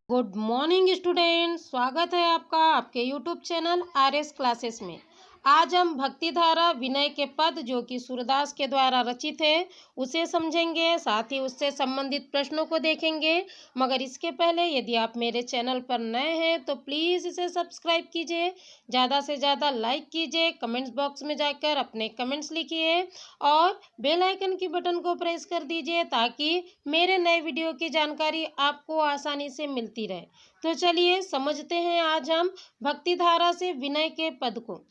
Good morning student, स्वागत है आपका आपके यूट्यूब चैनल आरएस क्लासेस में। आज हम भक्ति धारा विनय के पद जो कि सूरदास के द्वारा रचित है उसे समझेंगे, साथ ही उससे संबंधित प्रश्नों को देखेंगे। मगर इसके पहले यदि आप मेरे चैनल पर नए हैं तो प्लीज़ इसे सब्सक्राइब कीजिए, ज़्यादा से ज़्यादा लाइक कीजिए, कमेंट्स बॉक्स में जाकर अपने कमेंट्स लिखिए और बेल आइकन की बटन को प्रेस कर दीजिए ताकि मेरे नए वीडियो की जानकारी आपको आसानी से मिलती रहे। तो चलिए समझते हैं आज हम भक्ति धारा से विनय के पद को।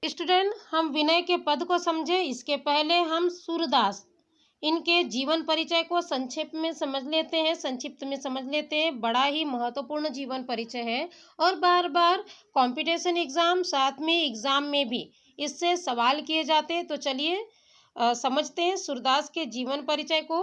स्टूडेंट, हम विनय के पद को समझे इसके पहले हम सूरदास इनके जीवन परिचय को संक्षिप्त में समझ लेते हैं। बड़ा ही महत्वपूर्ण जीवन परिचय है और बार बार कंपटीशन एग्जाम, साथ में एग्जाम में भी इससे सवाल किए जाते हैं। तो चलिए समझते हैं सूरदास के जीवन परिचय को।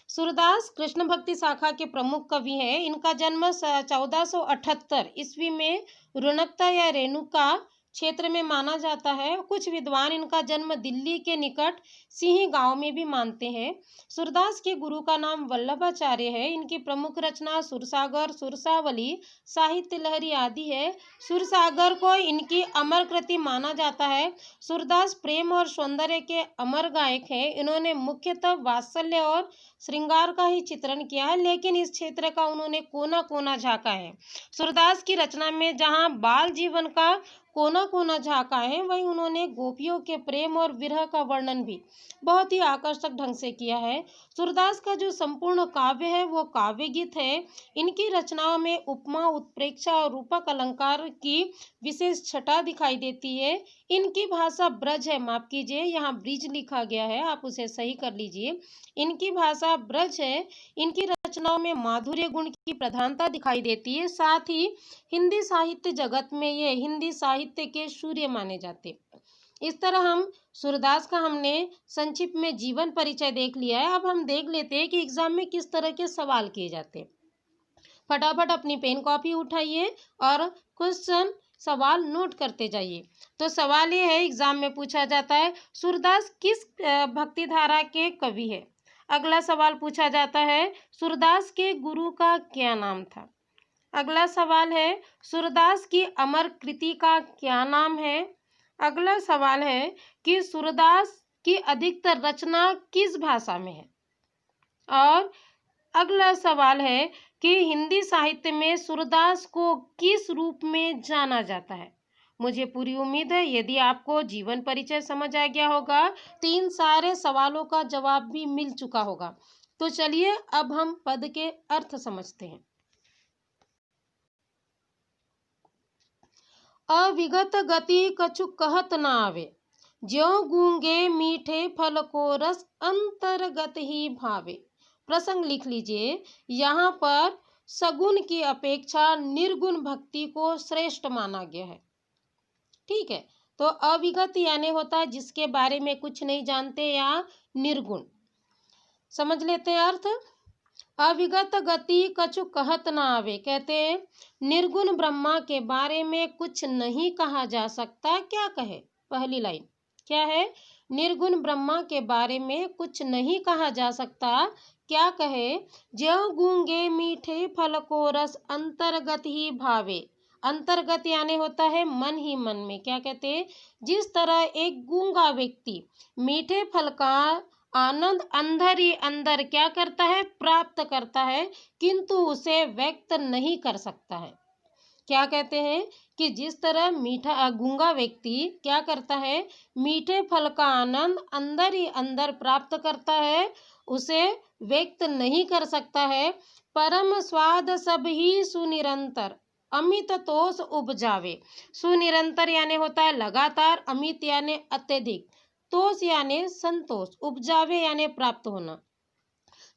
सूरदास कृष्ण भक्ति शाखा के प्रमुख कवि हैं। इनका जन्म 1478 ईस्वी में रुणकता या रेणुका क्षेत्र में माना जाता है। कुछ विद्वान इनका जन्म दिल्ली के निकट सिंही गांव में भी मानते हैं। सूरदास के गुरु का नाम वल्लभाचार्य है। इनकी प्रमुख रचना सुरसागर, सुरसावली, साहित्य लहरी आदि है। सुरसागर को इनकी अमर कृति माना जाता है। सूरदास प्रेम और सौंदर्य के अमर गायक हैं। इन्होंने मुख्यतः वात्सल्य और श्रृंगार का ही चित्रण किया है, लेकिन इस क्षेत्र का उन्होंने कोना कोना झांका है। सूरदास की रचना में जहां बाल जीवन का कोना कोना झांका है, वहीं उन्होंने गोपियों के प्रेम और विरह का वर्णन भी बहुत ही आकर्षक ढंग से किया है। सूरदास का जो संपूर्ण काव्य है वो काव्य गीत है। इनकी रचनाओं में उपमा, उत्प्रेक्षा और रूपक अलंकार की विशेष छटा दिखाई देती है। इनकी भाषा ब्रज है, माफ कीजिए यहाँ ब्रिज लिखा गया है, आप उसे सही कर लीजिए। इनकी भाषा ब्रज है। इनकी रचनाओं में माधुर्य गुण की प्रधानता दिखाई देती है। साथ ही हिंदी साहित्य जगत में ये हिंदी साहित्य के सूर्य माने जाते। इस तरह हम सूरदास का हमने संक्षिप्त में जीवन परिचय देख लिया है। अब हम देख लेते हैं कि एग्जाम में किस तरह के सवाल किए जाते हैं। फटाफट अपनी पेन कॉपी उठाइए और क्वेश्चन सवाल नोट करते जाइए। तो सवाल ये है, एग्जाम में पूछा जाता है सूरदास किस भक्ति धारा के कवि है। अगला सवाल पूछा जाता है सूरदास के गुरु का क्या नाम था। अगला सवाल है सूरदास की अमर कृति का क्या नाम है। अगला सवाल है कि सूरदास की अधिकतर रचना किस भाषा में है। और अगला सवाल है कि हिंदी साहित्य में सूरदास को किस रूप में जाना जाता है। मुझे पूरी उम्मीद है यदि आपको जीवन परिचय समझ आ गया होगा तो इन सारे सवालों का जवाब भी मिल चुका होगा। तो चलिए अब हम पद के अर्थ समझते हैं। अविगत गति कछु कहत न आवे, ज्यों गूंगे मीठे फल को रस अंतर्गत ही भावे। प्रसंग लिख लीजिए। यहाँ पर सगुण की अपेक्षा निर्गुण भक्ति को श्रेष्ठ माना गया है। ठीक है, तो अविगत यानी होता है जिसके बारे में कुछ नहीं जानते, या निर्गुण। समझ लेते हैं अर्थ। अविगत गति कछु कहत न आवे, कहते हैं निर्गुण ब्रह्मा के बारे में कुछ नहीं कहा जा सकता। क्या कहे, पहली लाइन क्या है, निर्गुण ब्रह्मा के बारे में कुछ नहीं कहा जा सकता। क्या कहे, ज्यों गूंगे मीठे फल को रस अंतर्गत ही भावे। अंतर्गत यानी होता है मन ही मन में। क्या कहते हैं, जिस तरह एक गूंगा व्यक्ति मीठे फल का आनंद अंदर ही अंदर क्या करता है, प्राप्त करता है, किंतु उसे व्यक्त नहीं कर सकता है। क्या कहते हैं कि जिस तरह गूंगा व्यक्ति क्या करता है, मीठे फल का आनंद अंदर ही अंदर प्राप्त करता है, उसे व्यक्त नहीं कर सकता है। परम स्वाद सब ही सुनिरंतर, अमित तोष उपजावे। सुनिरंतर यानी होता है लगातार, अमित यानी अत्यधिक, तोष यानी संतोष, उपजावे यानी प्राप्त होना,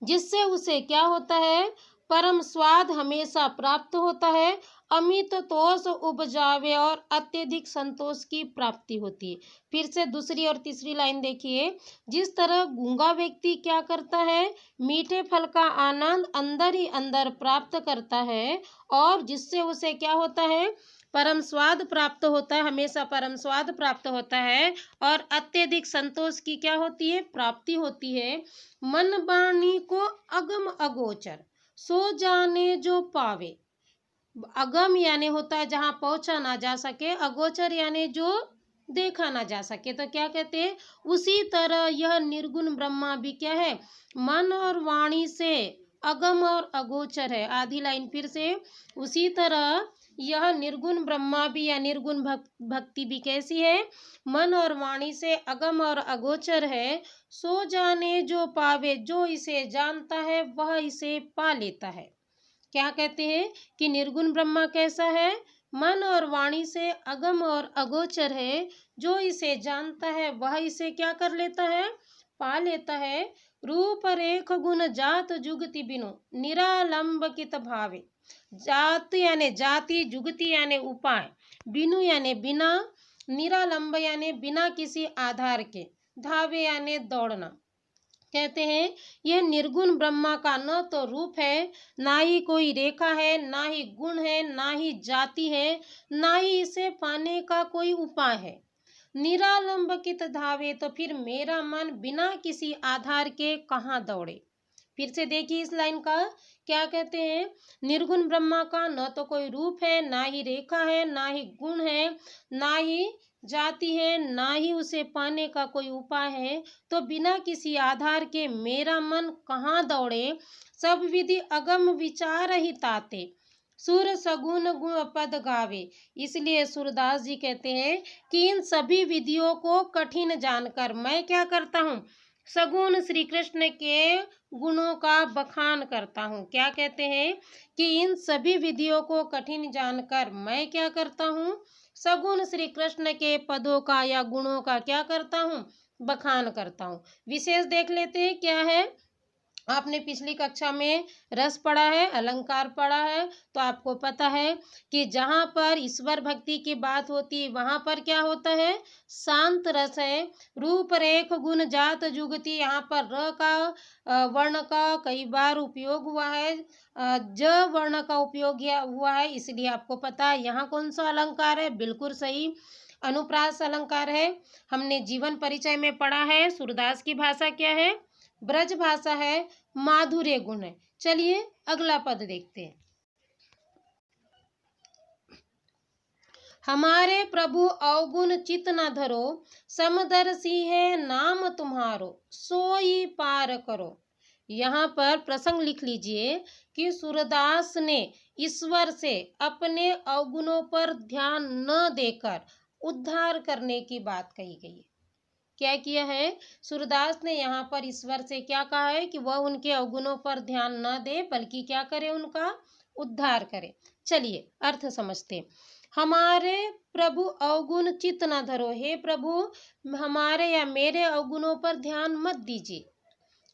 जिससे उसे क्या होता है, परम स्वाद हमेशा प्राप्त होता है, अमित तोष उपजावे और अत्यधिक संतोष की प्राप्ति होती है। फिर से दूसरी और तीसरी लाइन देखिए। जिस तरह गूंगा व्यक्ति क्या करता है, मीठे फल का आनंद अंदर ही अंदर प्राप्त करता है और जिससे उसे क्या होता है, परम स्वाद प्राप्त होता है, हमेशा परम स्वाद प्राप्त होता है और अत्यधिक संतोष की क्या होती है, प्राप्ति होती है। मन वाणी को अगम अगोचर, सो जाने जो पावे। अगम यानी होता है जहां पहुंचा ना जा सके, अगोचर यानी जो देखा ना जा सके। तो क्या कहते हैं, उसी तरह यह निर्गुण ब्रह्मा भी क्या है, मन और वाणी से अगम और अगोचर है। आधी लाइन फिर से, उसी तरह यह निर्गुण ब्रह्मा भी या निर्गुण भक्ति भी कैसी है, मन और वाणी से अगम और अगोचर है। सो जाने जो पावे, जो इसे जानता है वह इसे पा लेता है। क्या कहते हैं कि निर्गुण ब्रह्मा कैसा है, मन और वाणी से अगम और अगोचर है। जो इसे जानता है वह इसे क्या कर लेता है, पा लेता है। रूप रेख गुण जात जुगति बिनु, निरालंबकित भावे। जात यानी जाति, जुगति यानी उपाय, बिनु यानी बिना, निरालंब यानी बिना किसी आधार के, धावे यानी दौड़ना। कहते हैं यह निर्गुण ब्रह्मा का न तो रूप है, ना ही कोई रेखा है, ना ही गुण है, ना ही जाति है, ना ही इसे पाने का कोई उपाय है। निरालंबकित धावे, तो फिर मेरा मन बिना किसी आधार के कहाँ दौड़े। फिर से देखिए इस लाइन का, क्या कहते हैं, निर्गुण ब्रह्मा का न तो कोई रूप है, ना ही रेखा है, ना ही गुण है, ना ही जाति है, ना ही उसे पाने का कोई उपाय है। तो बिना किसी आधार के मेरा मन कहाँ दौड़े। सब विधि अगम विचार ही ताते, सुर सगुन गुण पद गावे। इसलिए सूरदास जी कहते हैं कि इन सभी विधियों को कठिन जानकर मैं क्या करता हूँ, सगुण श्री कृष्ण के गुणों का बखान करता हूँ। क्या कहते हैं कि इन सभी विधियों को कठिन जानकर मैं क्या करता हूँ, सगुण श्री कृष्ण के पदों का या गुणों का क्या करता हूँ, बखान करता हूँ। विशेष देख लेते हैं क्या है। आपने पिछली कक्षा में रस पढ़ा है, अलंकार पढ़ा है, तो आपको पता है कि जहाँ पर ईश्वर भक्ति की बात होती है वहाँ पर क्या होता है, शांत रस है। रूप रेख गुण जात जुगति, यहाँ पर र का वर्ण का कई बार उपयोग हुआ है, ज वर्ण का उपयोग हुआ है, इसलिए आपको पता है यहाँ कौन सा अलंकार है, बिल्कुल सही, अनुप्रास अलंकार है। हमने जीवन परिचय में पढ़ा है सूरदास की भाषा क्या है, ब्रज भाषा है, माधुर्य गुण है। चलिए अगला पद देखते हैं। हमारे प्रभु अवगुण चित न धरो, समदर्शी है नाम तुम्हारो, सोई पार करो। यहाँ पर प्रसंग लिख लीजिए कि सूरदास ने ईश्वर से अपने अवगुणों पर ध्यान न देकर उद्धार करने की बात कही गई है। क्या किया है, सूरदास ने यहाँ पर ईश्वर से क्या कहा है कि वह उनके अवगुणों पर ध्यान न दे, बल्कि क्या करे, उनका उद्धार करे। चलिए अर्थ समझते। हमारे प्रभु अवगुण चित न धरो, हे प्रभु हमारे या मेरे अवगुणों पर ध्यान मत दीजिए।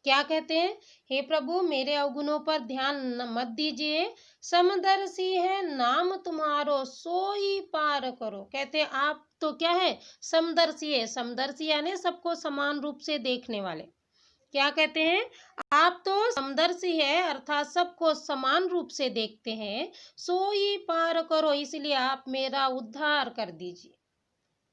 क्या कहते हैं, हे प्रभु मेरे अवगुणों पर ध्यान मत दीजिए। समदर्शी है नाम तुम्हारो, सोई पार करो। कहते हैं आप तो क्या है, समदर्शी है। समदर्शी यानी सबको समान रूप से देखने वाले। क्या कहते हैं, आप तो समदर्शी है, अर्थात सबको समान रूप से देखते हैं। सोई पार करो, इसलिए आप मेरा उद्धार कर दीजिए।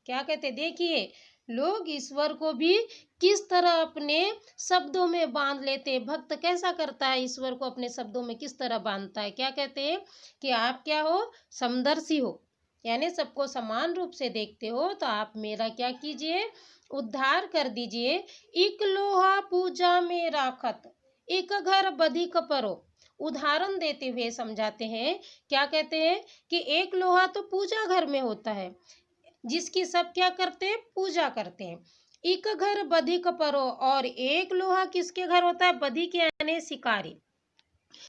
क्या कहते, देखिए लोग ईश्वर को भी किस तरह अपने शब्दों में बांध लेते। भक्त कैसा करता है, ईश्वर को अपने शब्दों में किस तरह बांधता है। क्या कहते हैं कि आप क्या हो, समदर्शी हो, यानी सबको समान रूप से देखते हो, तो आप मेरा क्या कीजिए, उद्धार कर दीजिए। एक लोहा पूजा में राखत, एक घर बधिक परो। उदाहरण देते हुए समझाते हैं। क्या कहते हैं कि एक लोहा तो पूजा घर में होता है, जिसकी सब क्या करते हैं, पूजा करते हैं। एक घर बधिक परो, और एक लोहा किसके घर होता है, बधिक यानी शिकारी।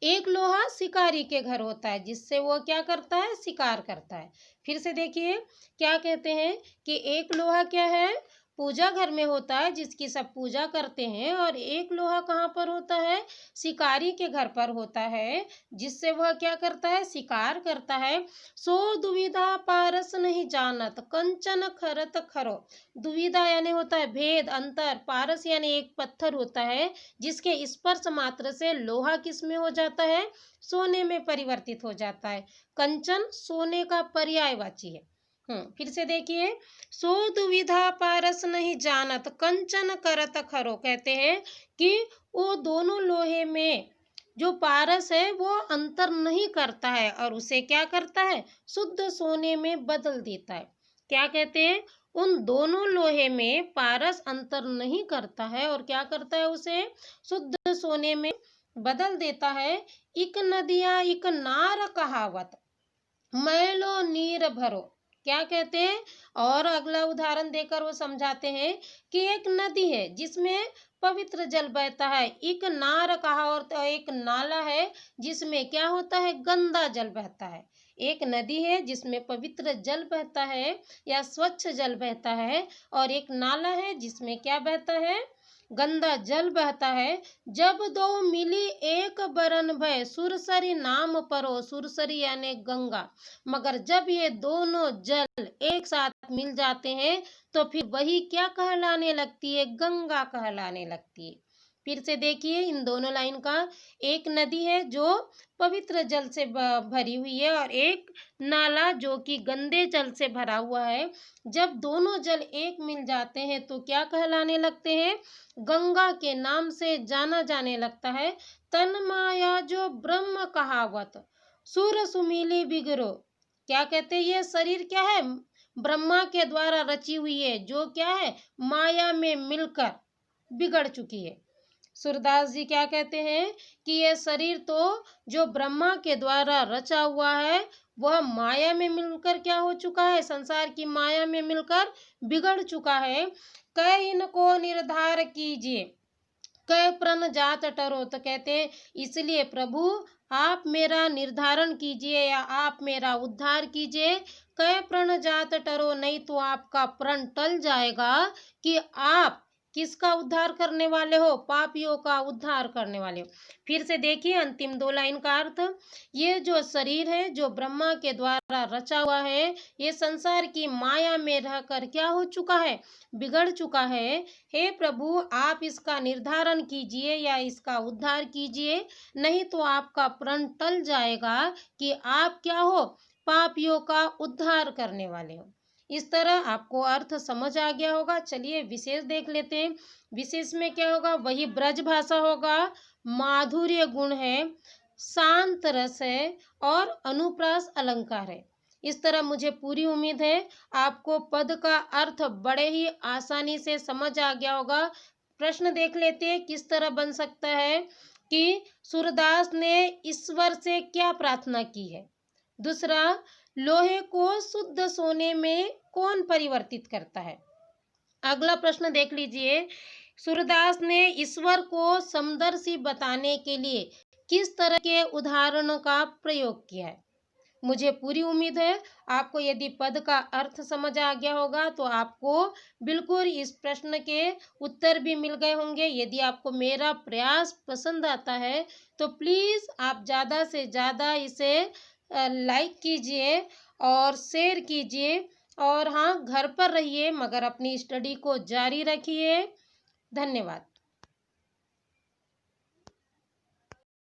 एक लोहा शिकारी के घर होता है, जिससे वो क्या करता है, शिकार करता है। फिर से देखिए क्या कहते हैं कि एक लोहा क्या है, पूजा घर में होता है जिसकी सब पूजा करते हैं, और एक लोहा कहाँ पर होता है? शिकारी के घर पर होता है, जिससे वह क्या करता है? शिकार करता है। सो दुविधा पारस नहीं जानत, कंचन खरत खरो। दुविधा यानी होता है भेद, अंतर। पारस यानी एक पत्थर होता है जिसके स्पर्श मात्र से लोहा किस में हो जाता है? सोने में परिवर्तित हो जाता है। कंचन सोने का पर्यायवाची है। फिर से देखिए, सो दुविधा पारस नहीं जानत, कंचन करत खरो। कहते हैं कि वो दोनों लोहे में जो पारस है वो अंतर नहीं करता है, और उसे क्या करता है? शुद्ध सोने में बदल देता है। क्या कहते हैं? उन दोनों लोहे में पारस अंतर नहीं करता है, और क्या करता है? उसे शुद्ध सोने में बदल देता है। इक नदिया इक नार कहावत, मैलो नीर भरो। क्या कहते हैं? और अगला उदाहरण देकर वो समझाते हैं कि एक नदी है जिसमें पवित्र जल बहता है, एक नार कहा, और तो एक नाला है जिसमें क्या होता है? गंदा जल बहता है। एक नदी है जिसमें पवित्र जल बहता है या स्वच्छ जल बहता है, और एक नाला है जिसमें क्या बहता है? गंदा जल बहता है। जब दो मिली एक बरन भय, सुरसरी नाम परो। सुरसरी यानी गंगा। मगर जब ये दोनों जल एक साथ मिल जाते हैं तो फिर वही क्या कहलाने लगती है? गंगा कहलाने लगती है। फिर से देखिए इन दोनों लाइन का। एक नदी है जो पवित्र जल से भरी हुई है, और एक नाला जो कि गंदे जल से भरा हुआ है। जब दोनों जल एक मिल जाते हैं तो क्या कहलाने लगते हैं? गंगा के नाम से जाना जाने लगता है। तन माया जो ब्रह्म कहावत, सुर सुमीली बिगरो। क्या कहते हैं? ये शरीर क्या है? ब्रह्मा के द्वारा रची हुई है, जो क्या है? माया में मिलकर बिगड़ चुकी है। सूरदास जी क्या कहते हैं कि ये शरीर तो जो ब्रह्मा के द्वारा रचा हुआ है वह माया में मिलकर क्या हो चुका है? संसार की माया में मिलकर बिगड़ चुका है। कै इनको निर्धार कीजिए, कै प्रण जात टरो। तो कहते हैं इसलिए प्रभु आप मेरा निर्धारण कीजिए या आप मेरा उद्धार कीजिए। कै प्रण जात टरो, नहीं तो आपका प्रण टल जाएगा कि आप किसका उद्धार करने वाले हो? पापियों का उद्धार करने वाले हो। फिर से देखिए अंतिम दो लाइन का अर्थ। ये जो शरीर है जो ब्रह्मा के द्वारा रचा हुआ है, ये संसार की माया में रहकर क्या हो चुका है? बिगड़ चुका है। हे प्रभु आप इसका निर्धारण कीजिए या इसका उद्धार कीजिए, नहीं तो आपका प्रण टल जाएगा कि आप क्या हो? पापियों का उद्धार करने वाले हो। इस तरह आपको अर्थ समझ आ गया होगा। चलिए विशेष देख लेते हैं। विशेष में क्या होगा? वही ब्रज भाषा होगा, माधुर्य गुण है, शांत रस है, और अनुप्रास अलंकार है। इस तरह मुझे पूरी उम्मीद है आपको पद का अर्थ बड़े ही आसानी से समझ आ गया होगा। प्रश्न देख लेते हैं किस तरह बन सकता है कि सूरदास ने ईश्वर से क्या प्रार्थना की है। दूसरा, लोहे को शुद्ध सोने में कौन परिवर्तित करता है। अगला प्रश्न देख लीजिए, सूरदास ने ईश्वर को समदर्शी बताने के लिए किस तरह के उदाहरणों का प्रयोग किया है। मुझे पूरी उम्मीद है आपको यदि पद का अर्थ समझ आ गया होगा तो आपको बिल्कुल इस प्रश्न के उत्तर भी मिल गए होंगे। यदि आपको मेरा प्रयास पसंद आता है तो प्लीज़ आप ज़्यादा से ज़्यादा इसे लाइक कीजिए और शेयर कीजिए, और हाँ, घर पर रहिए मगर अपनी स्टडी को जारी रखिए। धन्यवाद।